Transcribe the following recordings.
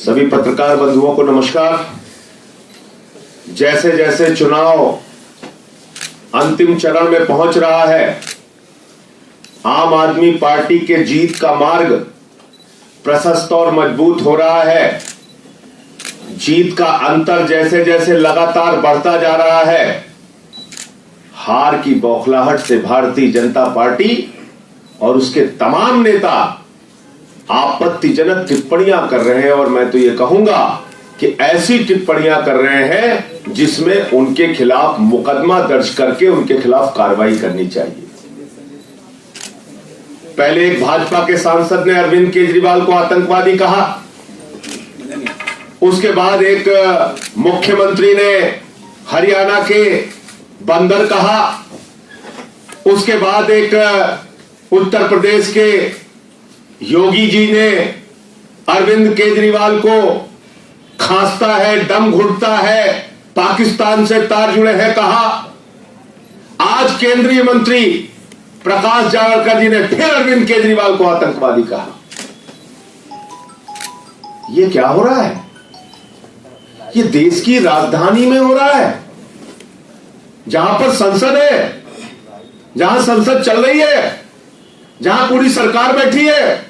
सभी पत्रकार बंधुओं को नमस्कार। जैसे जैसे चुनाव अंतिम चरण में पहुंच रहा है, आम आदमी पार्टी के जीत का मार्ग प्रशस्त और मजबूत हो रहा है। जीत का अंतर जैसे जैसे लगातार बढ़ता जा रहा है, हार की बौखलाहट से भारतीय जनता पार्टी और उसके तमाम नेता आपत्तिजनक टिप्पणियां कर रहे हैं। और मैं तो ये कहूंगा कि ऐसी टिप्पणियां कर रहे हैं जिसमें उनके खिलाफ मुकदमा दर्ज करके उनके खिलाफ कार्रवाई करनी चाहिए। पहले एक भाजपा के सांसद ने अरविंद केजरीवाल को आतंकवादी कहा, उसके बाद एक मुख्यमंत्री ने हरियाणा के बंदर कहा, उसके बाद एक उत्तर प्रदेश के योगी जी ने अरविंद केजरीवाल को खांसता है, दम घुटता है, पाकिस्तान से तार जुड़े हैं कहा। आज केंद्रीय मंत्री प्रकाश जावड़ेकर जी ने फिर अरविंद केजरीवाल को आतंकवादी कहा। यह क्या हो रहा है? ये देश की राजधानी में हो रहा है, जहां पर संसद है, जहां संसद चल रही है, जहां पूरी सरकार बैठी है,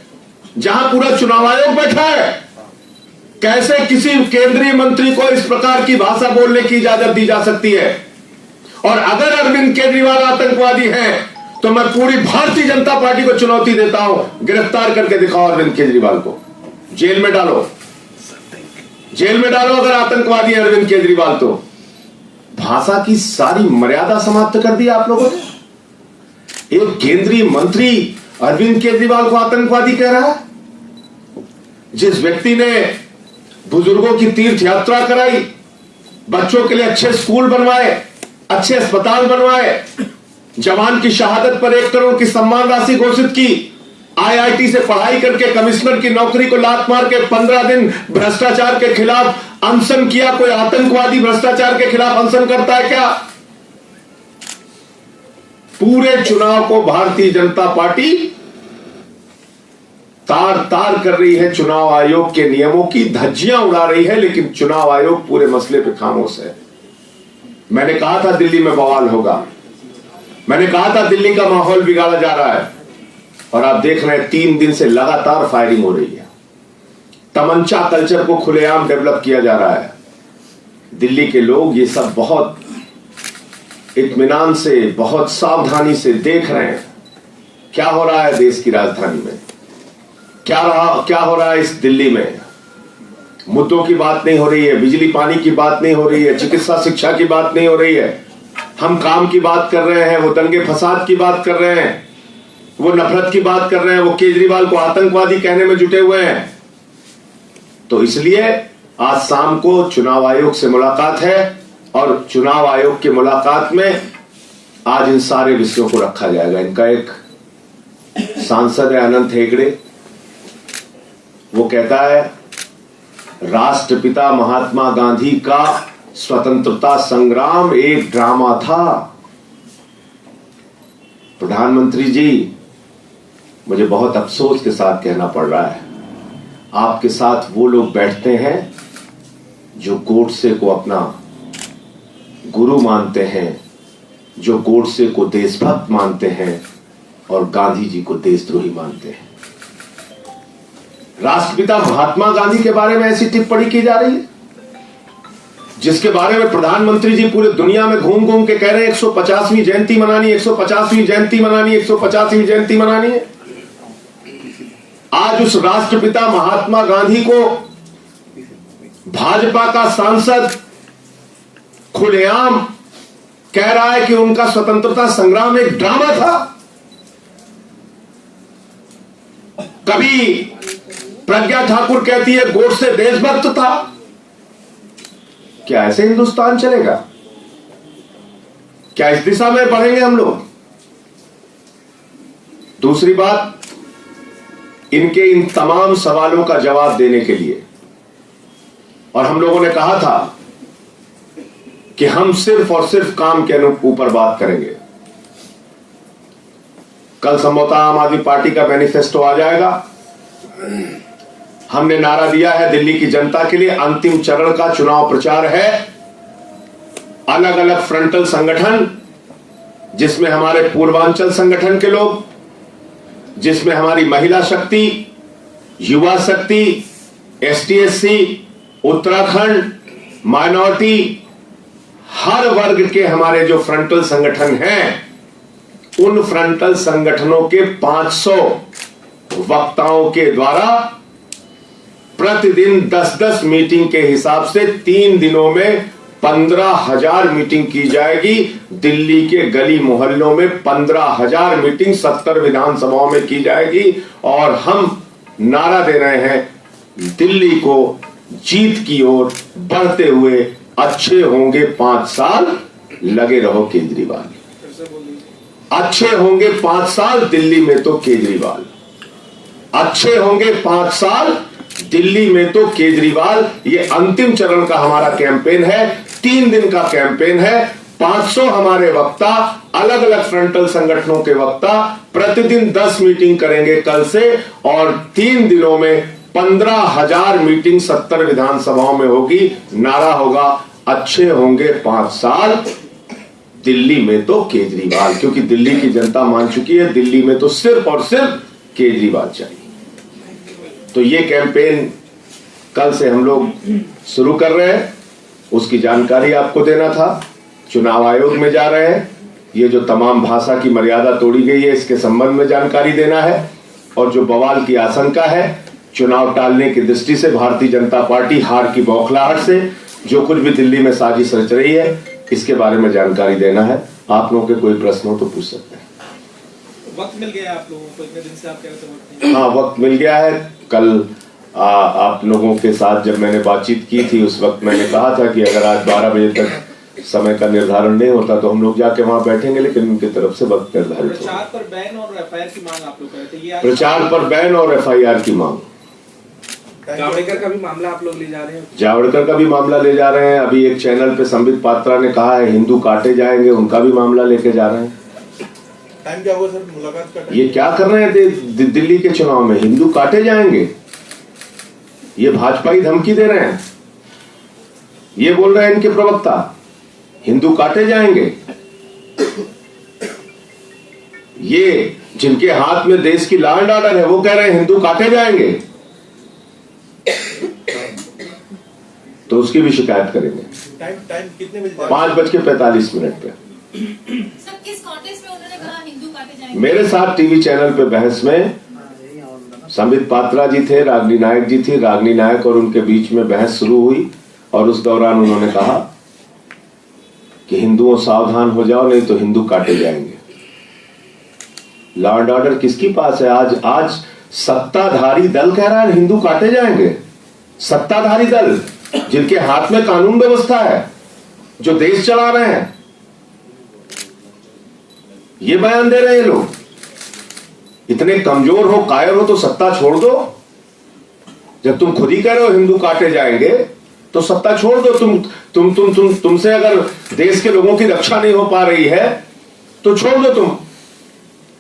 जहां पूरा चुनाव आयोग बैठा है। कैसे किसी केंद्रीय मंत्री को इस प्रकार की भाषा बोलने की इजाजत दी जा सकती है? और अगर अरविंद केजरीवाल आतंकवादी हैं तो मैं पूरी भारतीय जनता पार्टी को चुनौती देता हूं, गिरफ्तार करके दिखाओ अरविंद केजरीवाल को, जेल में डालो, जेल में डालो अगर आतंकवादी है अरविंद केजरीवाल। तो भाषा की सारी मर्यादा समाप्त कर दी आप लोगों ने। एक केंद्रीय मंत्री अरविंद केजरीवाल को आतंकवादी कह रहा है। जिस व्यक्ति ने बुजुर्गों की तीर्थ यात्रा कराई, बच्चों के लिए अच्छे स्कूल बनवाए, अच्छे अस्पताल बनवाए, जवान की शहादत पर 1 करोड़ की सम्मान राशि घोषित की, आईआईटी से पढ़ाई करके कमिश्नर की नौकरी को लात मार के 15 दिन भ्रष्टाचार के खिलाफ अनशन किया। कोई आतंकवादी भ्रष्टाचार के खिलाफ अनशन करता है क्या? पूरे चुनाव को भारतीय जनता पार्टी तार तार कर रही है, चुनाव आयोग के नियमों की धज्जियां उड़ा रही है, लेकिन चुनाव आयोग पूरे मसले पे खामोश है। मैंने कहा था दिल्ली में बवाल होगा, मैंने कहा था दिल्ली का माहौल बिगाड़ा जा रहा है, और आप देख रहे हैं 3 दिन से लगातार फायरिंग हो रही है। तमंचा कल्चर को खुलेआम डेवलप किया जा रहा है। दिल्ली के लोग ये सब बहुत इत्मीनान से, बहुत सावधानी से देख रहे हैं क्या हो रहा है देश की राजधानी में, क्या हो रहा है इस दिल्ली में। मुद्दों की बात नहीं हो रही है, बिजली पानी की बात नहीं हो रही है, चिकित्सा शिक्षा की बात नहीं हो रही है। हम काम की बात कर रहे हैं, वो दंगे फसाद की बात कर रहे हैं, वो नफरत की बात कर रहे हैं, वो केजरीवाल को आतंकवादी कहने में जुटे हुए हैं। तो इसलिए आज शाम को चुनाव आयोग से मुलाकात है, और चुनाव आयोग की मुलाकात में आज इन सारे विषयों को रखा जाएगा। इनका एक सांसद है अनंत हेगड़े, वो कहता है राष्ट्रपिता महात्मा गांधी का स्वतंत्रता संग्राम एक ड्रामा था। प्रधानमंत्री जी, मुझे बहुत अफसोस के साथ कहना पड़ रहा है, आपके साथ वो लोग बैठते हैं जो गोडसे को अपना गुरु मानते हैं, जो गोडसे को देशभक्त मानते हैं और गांधी जी को देशद्रोही मानते हैं। राष्ट्रपिता महात्मा गांधी के बारे में ऐसी टिप्पणी की जा रही है जिसके बारे में प्रधानमंत्री जी पूरे दुनिया में घूम घूम के कह रहे हैं 150वीं जयंती मनानी, 150वीं जयंती मनानी, 150वीं जयंती मनानी है। आज उस राष्ट्रपिता महात्मा गांधी को भाजपा का सांसद खुलेआम कह रहा है कि उनका स्वतंत्रता संग्राम एक ड्रामा था। कभी प्रज्ञा ठाकुर कहती है गोडसे देशभक्त था। क्या ऐसे हिंदुस्तान चलेगा? क्या इस दिशा में बढ़ेंगे हम लोग? दूसरी बात, इनके इन तमाम सवालों का जवाब देने के लिए, और हम लोगों ने कहा था कि हम सिर्फ और सिर्फ काम के ऊपर बात करेंगे। कल संभवतः आम आदमी पार्टी का मैनिफेस्टो आ जाएगा। हमने नारा दिया है दिल्ली की जनता के लिए, अंतिम चरण का चुनाव प्रचार है। अलग अलग फ्रंटल संगठन, जिसमें हमारे पूर्वांचल संगठन के लोग, जिसमें हमारी महिला शक्ति, युवा शक्ति, ST/SC, उत्तराखंड, माइनॉरिटी, हर वर्ग के हमारे जो फ्रंटल संगठन हैं, उन फ्रंटल संगठनों के 500 वक्ताओं के द्वारा प्रतिदिन 10-10 मीटिंग के हिसाब से 3 दिनों में 15,000 मीटिंग की जाएगी। दिल्ली के गली मोहल्लों में 15,000 मीटिंग 70 विधानसभाओं में की जाएगी। और हम नारा दे रहे हैं दिल्ली को जीत की ओर बढ़ते हुए, अच्छे होंगे 5 साल, लगे रहो केजरीवाल। अच्छे होंगे 5 साल, दिल्ली में तो केजरीवाल। अच्छे होंगे 5 साल, दिल्ली में तो केजरीवाल। ये अंतिम चरण का हमारा कैंपेन है, 3 दिन का कैंपेन है। 500 हमारे वक्ता, अलग अलग फ्रंटल संगठनों के वक्ता प्रतिदिन 10 मीटिंग करेंगे कल से, और 3 दिनों में 15,000 मीटिंग 70 विधानसभाओं में होगी। नारा होगा अच्छे होंगे 5 साल, दिल्ली में तो केजरीवाल। क्योंकि दिल्ली की जनता मान चुकी है, दिल्ली में तो सिर्फ और सिर्फ केजरीवाल चाहिए। तो ये कैंपेन कल से हम लोग शुरू कर रहे हैं, उसकी जानकारी आपको देना था। चुनाव आयोग में जा रहे हैं, ये जो तमाम भाषा की मर्यादा तोड़ी गई है, इसके संबंध में जानकारी देना है। और जो बवाल की आशंका है, चुनाव टालने की दृष्टि से भारतीय जनता पार्टी हार की बौखलाहट से जो कुछ भी दिल्ली में साजिश रच रही है, इसके बारे में जानकारी देना है। आप लोगों के कोई प्रश्न हो तो पूछ सकते हैं। वक्त मिल गया आप लोगों को, इतने दिन से आप कह रहे थे? हाँ, वक्त मिल गया है। कल आप लोगों के साथ जब मैंने बातचीत की थी, उस वक्त मैंने कहा था कि अगर आज 12 बजे तक समय का निर्धारण नहीं होता तो हम लोग जाके वहां बैठेंगे, लेकिन उनकी तरफ से वक्त निर्धारित हो। प्रचार पर बैन और FIR की मांग आप लोग कर रहे थे, ये प्रचार पर बैन और FIR की मांग। जावड़ेकर का भी मामला आप लोग ले जा रहे हैं? जावड़ेकर का भी मामला ले जा रहे हैं। अभी एक चैनल पे संबित पात्रा ने कहा है हिंदू काटे जाएंगे, उनका भी मामला लेके जा रहे हैं। टाइम क्या हुआ सर मुलाकात का? ये क्या कर रहे हैं दिल्ली के चुनाव में, हिंदू काटे जाएंगे? ये भाजपाई धमकी दे रहे हैं। ये बोल रहे हैं इनके प्रवक्ता, हिंदू काटे जाएंगे। ये जिनके हाथ में देश की लॉ एंड ऑर्डर है, वो कह रहे हैं हिंदू काटे जाएंगे। तो उसकी भी शिकायत करेंगे। टाइम कितने बजे? 5:45 पे। सर, किस कॉन्टेक्स्ट में उन्होंने कहा हिंदू काटे जाएंगे? मेरे साथ टीवी चैनल पे बहस में संबित पात्रा जी थे, रागिनी नायक जी थी। रागिनी नायक और उनके बीच में बहस शुरू हुई और उस दौरान उन्होंने कहा कि हिंदुओं सावधान हो जाओ, नहीं तो हिंदू काटे जाएंगे। लॉ एंड ऑर्डर किसकी पास है? आज सत्ताधारी दल कह रहा है हिंदू काटे जाएंगे। सत्ताधारी दल जिनके हाथ में कानून व्यवस्था है, जो देश चला रहे हैं, ये बयान दे रहे हैं लोग। इतने कमजोर हो, कायर हो तो सत्ता छोड़ दो। जब तुम खुद ही कह रहे हो हिंदू काटे जाएंगे, तो सत्ता छोड़ दो। तुमसे अगर देश के लोगों की रक्षा नहीं हो पा रही है तो छोड़ दो, तुम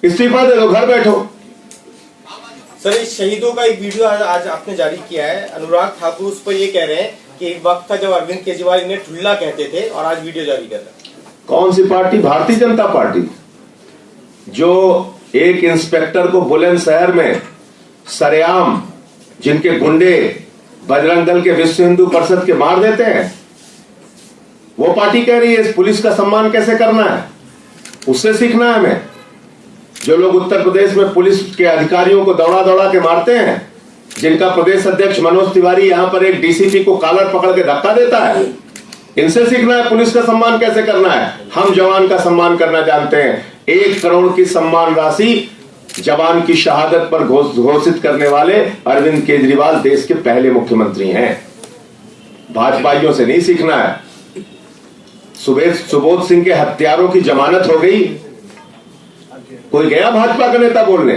इस्तीफा दे दो, घर बैठो। सर, इस शहीदों का एक वीडियो आज आपने जारी किया है। अनुराग ठाकुर उस पर ये कह रहे हैं कि एक वक्त था जब अरविंद केजरीवाल इन्हें ठुल्ला कहते थे, और आज वीडियो जारी कर रहे हैं। कौन सी पार्टी? भारतीय जनता पार्टी, जो एक इंस्पेक्टर को बुलंदशहर में सरेआम, जिनके गुंडे बजरंग दल के विश्व हिंदू परिषद के मार देते हैं, वो पार्टी कह रही है पुलिस का सम्मान कैसे करना है। उससे सीखना है हमें। जो लोग उत्तर प्रदेश में पुलिस के अधिकारियों को दौड़ा दौड़ा के मारते हैं, जिनका प्रदेश अध्यक्ष मनोज तिवारी यहां पर एक DCP को कॉलर पकड़ के धक्का देता है, इनसे सीखना है पुलिस का सम्मान कैसे करना है। हम जवान का सम्मान करना जानते हैं। 1 करोड़ की सम्मान राशि जवान की शहादत पर घोषित करने वाले अरविंद केजरीवाल देश के पहले मुख्यमंत्री हैं। भाजपाइयों से नहीं सीखना है। सुबोध सिंह के हत्यारों की जमानत हो गई, कोई गया भाजपा का नेता बोलने?